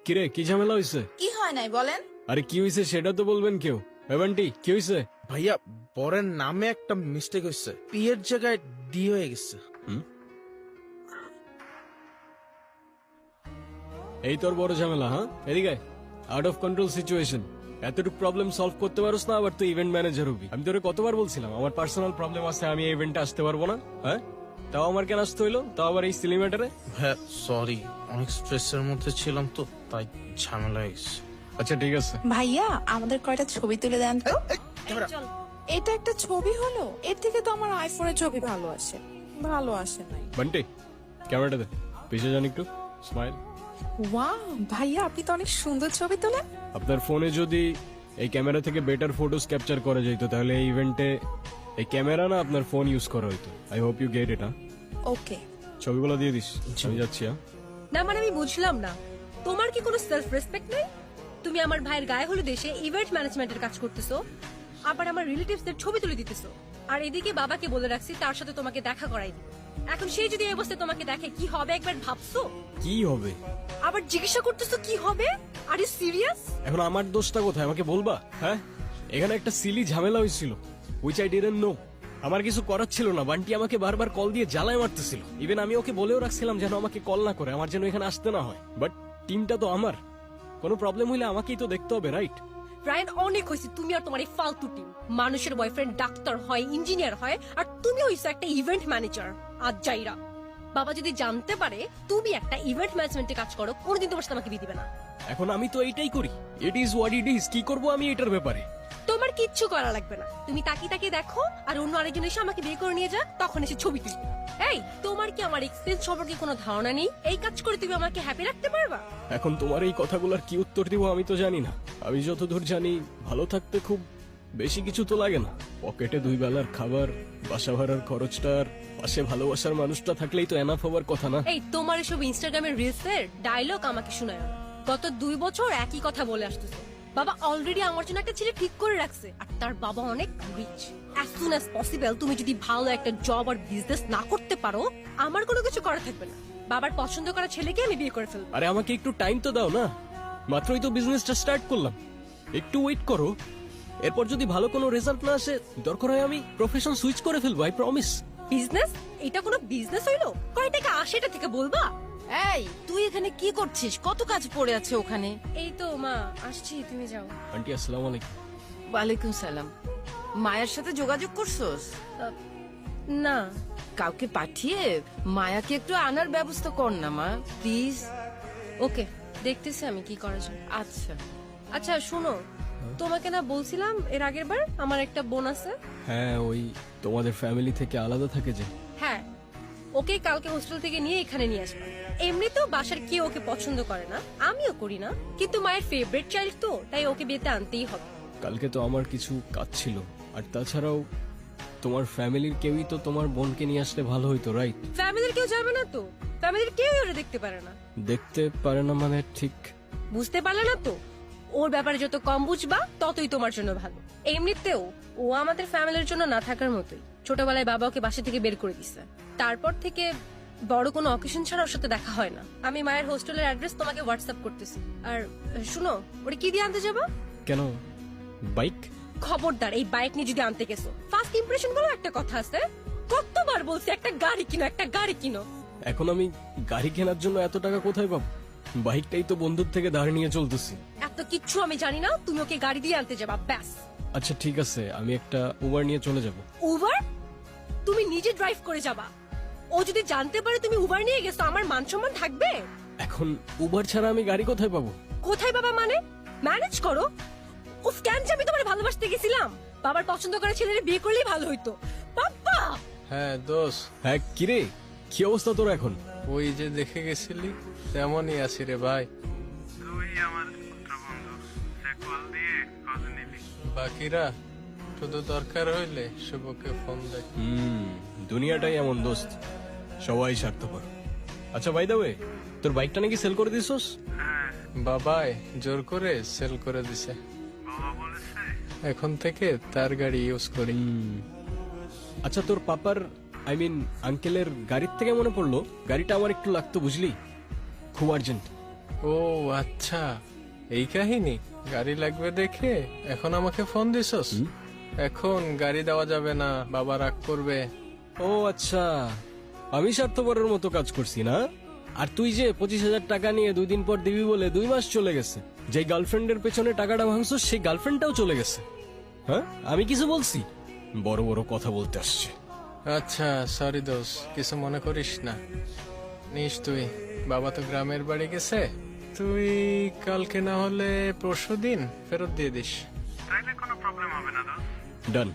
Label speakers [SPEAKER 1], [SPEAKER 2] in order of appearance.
[SPEAKER 1] কিরে কি ঝামেলা হইছে?
[SPEAKER 2] কি হয় নাই বলেন?
[SPEAKER 1] আরে কি হইছে সেটা তো বলবেন কেউ। এভান্টি কি হইছে?
[SPEAKER 3] ভাইয়া বরের নামে একটা মিস্টেক হয়েছে, পি এর জায়গায় ডি হয়ে গেছে।
[SPEAKER 1] এই তোর বড় ঝামেলা? হ্যাঁ এদিকে আউট অফ কন্ট্রোল সিচুয়েশন। এতটুকু প্রবলেম সলভ করতে পারোস না, আবার তুই ইভেন্ট ম্যানেজার হবি। আমি তোরে কতবার বলছিলাম আমার পার্সোনাল প্রবলেম আছে, আমি এই ইভেন্টে আসতে পারবো না। হ্যাঁ তাও আমার কেন আসতে হইলো, তাও আবার এই সিলি ম্যাটারে?
[SPEAKER 3] হ্যাঁ সরি, অনেক স্ট্রেসের মধ্যে ছিলাম তো, তাই ঝামেলা হয়ে গেছে।
[SPEAKER 1] আচ্ছা ঠিক আছে।
[SPEAKER 2] ভাইয়া আমাদের কয়টা ছবি তুলে দেন তো। এটা একটা ছবি হলো, এর থেকে তো আমার আইফোনের ছবি ভালো আসে। ভালো আসে নাই।
[SPEAKER 1] বান্টি ক্যামেরাটা দে, পিছিয়ে যান একটু, স্মাইল।
[SPEAKER 2] ওয়াও ভাইয়া আপনি তো অনেক সুন্দর ছবি তোলেন।
[SPEAKER 1] আপনার ফোনে যদি এই ক্যামেরা থেকে বেটার ফটোস ক্যাপচার করা যেত তাহলে এই ইভেন্টে এই ক্যামেরা না আপনার ফোন ইউজ করা হইতো। I hope you get it.
[SPEAKER 2] Okay
[SPEAKER 1] ছবিগুলো দিয়ে দিস, আমি যাচ্ছি।
[SPEAKER 4] না মানে আমি বুঝলাম না, তোমার কি কোনো সেলফ রেসপেক্ট নেই? তুমি আমার ভাইয়ের গায়ে হলুদ দেশে ইভেন্ট ম্যানেজমেন্টের কাজ করতেছো, আবার আমার রিলেটিভসদের ছবি তুলে দিতেছো, আর এদিকে বাবাকে বলে রাখছি তার সাথে তোমাকে দেখা করাই দিবে। এখন সেই যদি এই অবস্থায় তোমাকে দেখে কি হবে একবার ভাবছো?
[SPEAKER 1] কি হবে?
[SPEAKER 4] আবার জিজ্ঞাসা করতেছো কি হবে? Are you serious?
[SPEAKER 1] এখন আমার দোষটা কোথায় আমাকে বলবা? হ্যাঁ এখানে একটা সিলি ঝামেলা হয়েছিল, উইচ আই ডিডন্ট নো। আমার কিছু করার ছিল না, বান্টি আমাকে বারবার কল দিয়ে জ্বালায় মারতেছিল। ইভেন আমি ওকে বলেও রাখছিলাম যেন আমাকে কল না করে, আমার যেন এখানে আসতে না হয়। বাট টিমটা তো আমার, কোনো প্রবলেম হইলে আমাকেই তো দেখতে হবে, রাইট?
[SPEAKER 4] রায়ন অনেক হয়েছে তুমি আর তোমার এই ফালতু টিম। মানুষের বয়ফ্রেন্ড ডাক্তার হয়, ইঞ্জিনিয়ার হয়, আর তুমি হইছো একটা ইভেন্ট ম্যানেজার। আজ যাইরা বাবা যদি জানতে পারে তুমি একটা ইভেন্ট ম্যানেজমেন্টে কাজ করো, কোনোদিন তোমার সাথে আমাকে বিয়ে দিবে না।
[SPEAKER 1] এখন আমি তো এইটাই করি, it is what it is. কি করবো আমি এটার ব্যাপারে?
[SPEAKER 4] তোমার কিচ্ছু করা লাগবে না, তুমি তাকিয়ে তাকিয়ে দেখো আর অন্য আরেকজন এসে আমাকে বিয়ে করে নিয়ে যা, তখন এসে ছবি তুলবে। এই তোমার কি আমার এক্সপেরিয়েন্স সম্পর্কে কোনো ধারণা নেই? এই কাজ করে তুমি আমাকে হ্যাপি রাখতে পারবা?
[SPEAKER 1] এখন তোমার এই কথাগুলোর কি উত্তর দিব আমি তো জানি না। আমি যতদূর জানি ভালো থাকতে খুব বেশি কিছু তো লাগে না। পকেটে 2 বেলার খাবার, বাসা ভাড়ার খরচটা, আর পাশে ভালোবাসার মানুষটা থাকলেই তো এনাফ হবার কথা না?
[SPEAKER 4] এই তোমার এসব ইনস্টাগ্রামের রিলসের ডায়লগ আমাকে শোনায় না। গত 2 বছর একই কথা বলে আসতেছে। বাবা অলরেডি আমার জন্য একটা ছেলে ঠিক করে রাখছে, আর তার বাবা অনেক rich. As soon as possible তুমি যদি ভালো একটা জব আর বিজনেস না করতে পারো, আমার কোনো কিছু করা থাকবে না। বাবার পছন্দ করা ছেলেকে আমি বিয়ে করে ফেলবো।
[SPEAKER 1] আরে আমাকে একটু টাইম তো দাও না, মাত্রই তো বিজনেসটা স্টার্ট করলাম, একটু ওয়েট করো। এরপর যদি ভালো কোনো রেজাল্ট না আসে, দরকার হয় আমি প্রফেশন সুইচ করে ফেলবো, আই প্রমিস।
[SPEAKER 4] বিজনেস? এটা কোনো বিজনেস হইলো? কয় টাকা আসে এটা থেকে বলবা?
[SPEAKER 5] এই তুই এখানে কি করছিস? কত কাজ পড়ে আছে ওখানে।
[SPEAKER 4] এই তো মা আসছি, তুমি যাও।
[SPEAKER 1] আন্টি আসসালামু আলাইকুম।
[SPEAKER 5] ওয়ালাইকুম সালাম। মায়ের সাথে যোগাযোগ করছস?
[SPEAKER 4] না।
[SPEAKER 5] কাউকে পাঠিয়ে মায়াকে একটু আনার ব্যবস্থা কর না মা, প্লিজ।
[SPEAKER 4] ওকে দেখতেছি আমি কি করা যায়।
[SPEAKER 5] আচ্ছা
[SPEAKER 4] আচ্ছা শুনো, তোমাকে না বলছিলাম এর আগের বার আমার একটা বোন আছে?
[SPEAKER 1] হ্যাঁ ওই তোমাদের ফ্যামিলি থেকে আলাদা থাকে যে।
[SPEAKER 4] হ্যাঁ, ওকে কালকে হোস্টেল থেকে নিয়ে এখানে নিয়ে আসবা। এমনিতেও বাসার কেউ ওকে পছন্দ করে না, আমিও করি না, কিন্তু মায়ের ফেভারিট চাইল্ড তো, তাই ওকে বিয়েতে আনতেই হবে।
[SPEAKER 1] কালকে তো আমার কিছু কাজ ছিল, আর তাছাড়াও তোমার ফ্যামিলির কেউই তো তোমার বোনকে নিয়ে আসলে ভালো হইতো, রাইট?
[SPEAKER 4] ফ্যামিলির কেউ যাবে না তো? ফ্যামিলির কেউই ওরা দেখতে পারে না।
[SPEAKER 1] দেখতে পারে না মানে? ঠিক
[SPEAKER 4] বুঝতে পারলে না তো? ওর ব্যাপারে যত কম বুঝবা ততই তোমার জন্য ভালো। এমনিতেও ও আমাদের ফ্যামিলির জন্য না থাকার মতোই। ছোটবেলায় বাবা ওকে বাসা থেকে বের করে দিছে, তারপর থেকে বড় কোনো অকেশন ছাড়া ওর সাথে দেখা হয় না। আমি মায়ের হোস্টেলের অ্যাড্রেস তোমাকে হোয়াটসঅ্যাপ করতেছি। আর শুনো, ওরে কি দিয়ে আনতে যাবা?
[SPEAKER 1] কেন? বাইক?
[SPEAKER 4] খবরদার এই বাইক নিয়ে যদি আনতে গেছো, ফার্স্ট ইমপ্রেশন বলো একটা কথা আছে। কতবার বলছি একটা গাড়ি কিনো, একটা গাড়ি কিনো।
[SPEAKER 1] এখন আমি গাড়ি কেনার জন্য এত টাকা কোথায় পাবো? বাইকটাই তো বন্ধুর থেকে ধার নিয়ে চলতেছি।
[SPEAKER 4] এত কিচ্ছু আমি জানি না, তুমি ওকে গাড়ি দিয়ে আনতে যাবা ব্যাস।
[SPEAKER 1] আচ্ছা ঠিক আছে, আমি একটা উবার নিয়ে চলে যাব।
[SPEAKER 4] উবার? তুমি নিজে ড্রাইভ করে যাবা? ও যদি জানতে পারে তুমি উবার নিয়ে গেছো, আমার মান সম্মান থাকবে?
[SPEAKER 1] এখন উবার ছাড়া আমি গাড়ি কোথায় পাবো?
[SPEAKER 4] কোথায় বাবা মানে? ম্যানেজ করো। উফ, কেন যে আমি তোমার ভালোবাসতে গেছিলাম? বাবার পছন্দ করা ছেলের বিয়ে করলেই ভালো হইতো। বাবা
[SPEAKER 6] হ্যাঁ দোষ,
[SPEAKER 1] হ্যাঁ কিরে, কি অবস্থা তোর এখন?
[SPEAKER 6] ওই যে দেখে গেছিলি তেমনই আছি রে ভাই।
[SPEAKER 7] তুই আমার পুত্র বন্ধু, সে কল দিয়ে খোঁজ নিবি।
[SPEAKER 6] বাকিরা শুধু দরকার হইলে শুভকে ফোন দেয়।
[SPEAKER 1] দুনিয়াটাই এমন দোস্ত, সবাই স্বার্থপর। আচ্ছা বাই দা ওয়ে, তোর বাইকটা নাকি সেল করে দিছস?
[SPEAKER 7] হ্যাঁ,
[SPEAKER 6] বাবাই জোর করে সেল করে দিছে।
[SPEAKER 7] বাবা বলেছে
[SPEAKER 6] এখন থেকে তার গাড়ি ইউজ করি।
[SPEAKER 1] আচ্ছা তোর পাপার আই মিন আঙ্কেলের গাড়ির থেকে মনে পড়লো, গাড়িটা আমার একটু লাগতো বুঝলি, খুব আর্জেন্ট।
[SPEAKER 6] ও আচ্ছা, এই কাহিনী। গাড়ি লাগবে দেখে এখন আমাকে ফোন দিছস? এখন গাড়ি দেওয়া যাবে না, বাবা রাগ করবে।
[SPEAKER 1] ও আচ্ছা, আমি স্বার্থপরের মতো কাজ করছি না? আর তুই যে 25,000 টাকা নিয়ে 2 দিন পর দিবি বলে 2 মাস চলে গেছে, যে গার্লফ্রেন্ডের পেছনে টাকাটা ভাঙছস সেই গার্লফ্রেন্ডটাও চলে গেছে। হ্যাঁ, আমি কিছু বলছি? বড় বড় কথা বলতে আসছে।
[SPEAKER 6] আচ্ছা সরি দোষ, কিছু মনে করিস না। নিস তুই, বাবা তো গ্রামের বাড়ি গেছে, তুই কালকে না হলে পরশু দিন ফেরত দিয়ে দিস।
[SPEAKER 7] তাইলে কোনো প্রবলেম হবে না দোস্ত।
[SPEAKER 1] ডান।